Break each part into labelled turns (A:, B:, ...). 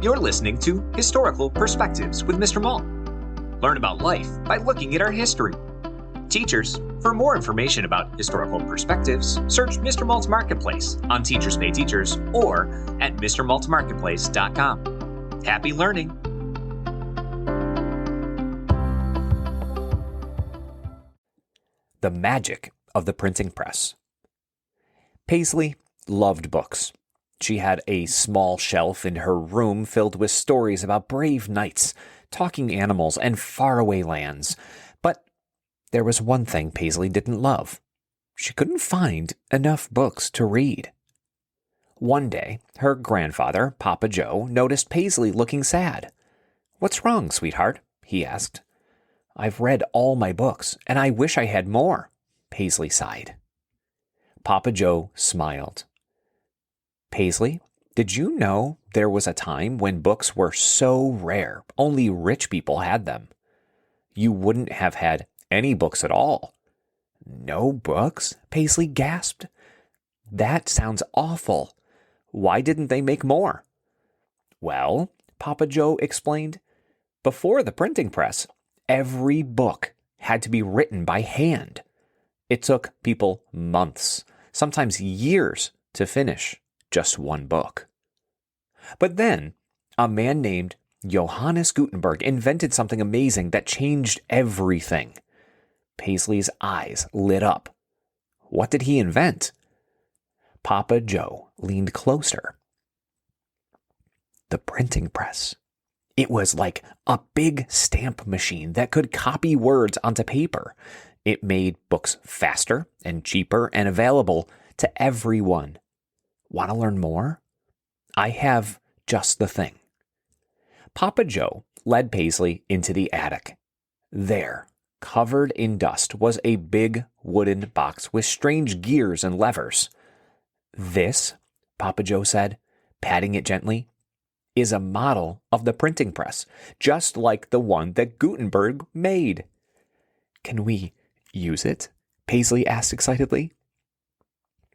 A: You're listening to Historical Perspectives with Mr. Malt. Learn about life by looking at our history. Teachers, for more information about historical perspectives, search Mr. Malt's Marketplace on Teachers Pay Teachers or at mrmaltmarketplace.com. Happy learning!
B: The magic of the printing press. Paisleigh loved books. She had a small shelf in her room filled with stories about brave knights, talking animals, and faraway lands. But there was one thing Paisleigh didn't love. She couldn't find enough books to read. One day, her grandfather, Papa Joe, noticed Paisleigh looking sad. "What's wrong, sweetheart?" he asked. "I've read all my books, and I wish I had more," Paisleigh sighed. Papa Joe smiled. "Paisleigh, did you know there was a time when books were so rare, only rich people had them? You wouldn't have had any books at all." "No books?" Paisleigh gasped. "That sounds awful. Why didn't they make more?" "Well," Papa Joe explained, "before the printing press, every book had to be written by hand. It took people months, sometimes years, to finish just one book. But then, a man named Johannes Gutenberg invented something amazing that changed everything." Paisleigh's eyes lit up. What did he invent? Papa Joe leaned closer. The printing press. It was like a big stamp machine that could copy words onto paper. It made books faster and cheaper and available to everyone. Want to learn more? I have just the thing. Papa Joe led Paisleigh into the attic. There, covered in dust, was a big wooden box with strange gears and levers. "This," Papa Joe said, patting it gently, "is a model of the printing press, just like the one that Gutenberg made." "Can we use it?" Paisleigh asked excitedly.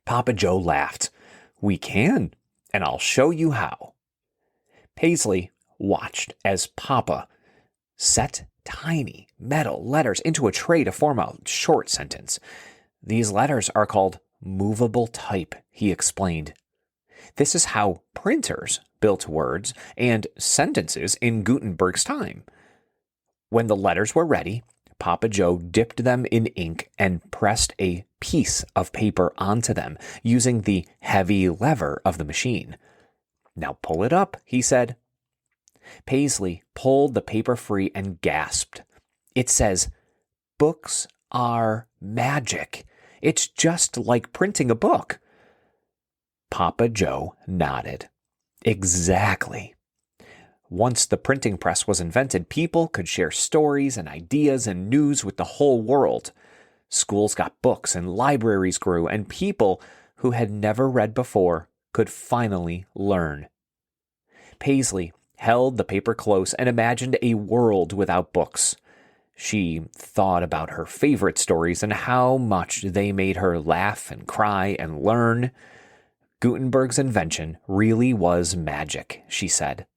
B: Papa Joe laughed. "We can, and I'll show you how." Paisleigh watched as Papa set tiny metal letters into a tray to form a short sentence. "These letters are called movable type," he explained. "This is how printers built words and sentences in Gutenberg's time." When the letters were ready, Papa Joe dipped them in ink and pressed a piece of paper onto them using the heavy lever of the machine. "Now pull it up," he said. Paisleigh pulled the paper free and gasped. "It says, 'Books are magic. It's just like printing a book.'" Papa Joe nodded. "Exactly. Once the printing press was invented, people could share stories and ideas and news with the whole world. Schools got books and libraries grew, and people who had never read before could finally learn." Paisleigh held the paper close and imagined a world without books. She thought about her favorite stories and how much they made her laugh and cry and learn. Gutenberg's invention really was magic, she said.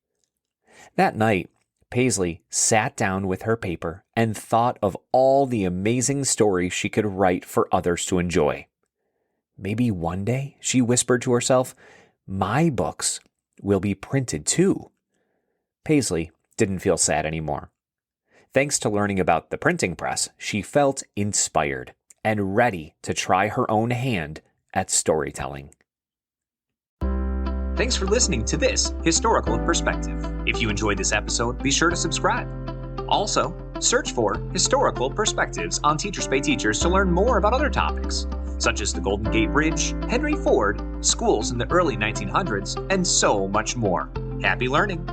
B: That night, Paisleigh sat down with her paper and thought of all the amazing stories she could write for others to enjoy. "Maybe one day," she whispered to herself, "my books will be printed too." Paisleigh didn't feel sad anymore. Thanks to learning about the printing press, she felt inspired and ready to try her own hand at storytelling.
A: Thanks for listening to this Historical Perspective. If you enjoyed this episode, be sure to subscribe. Also, search for Historical Perspectives on Teachers Pay Teachers to learn more about other topics, such as the Golden Gate Bridge, Henry Ford, schools in the early 1900s, and so much more. Happy learning!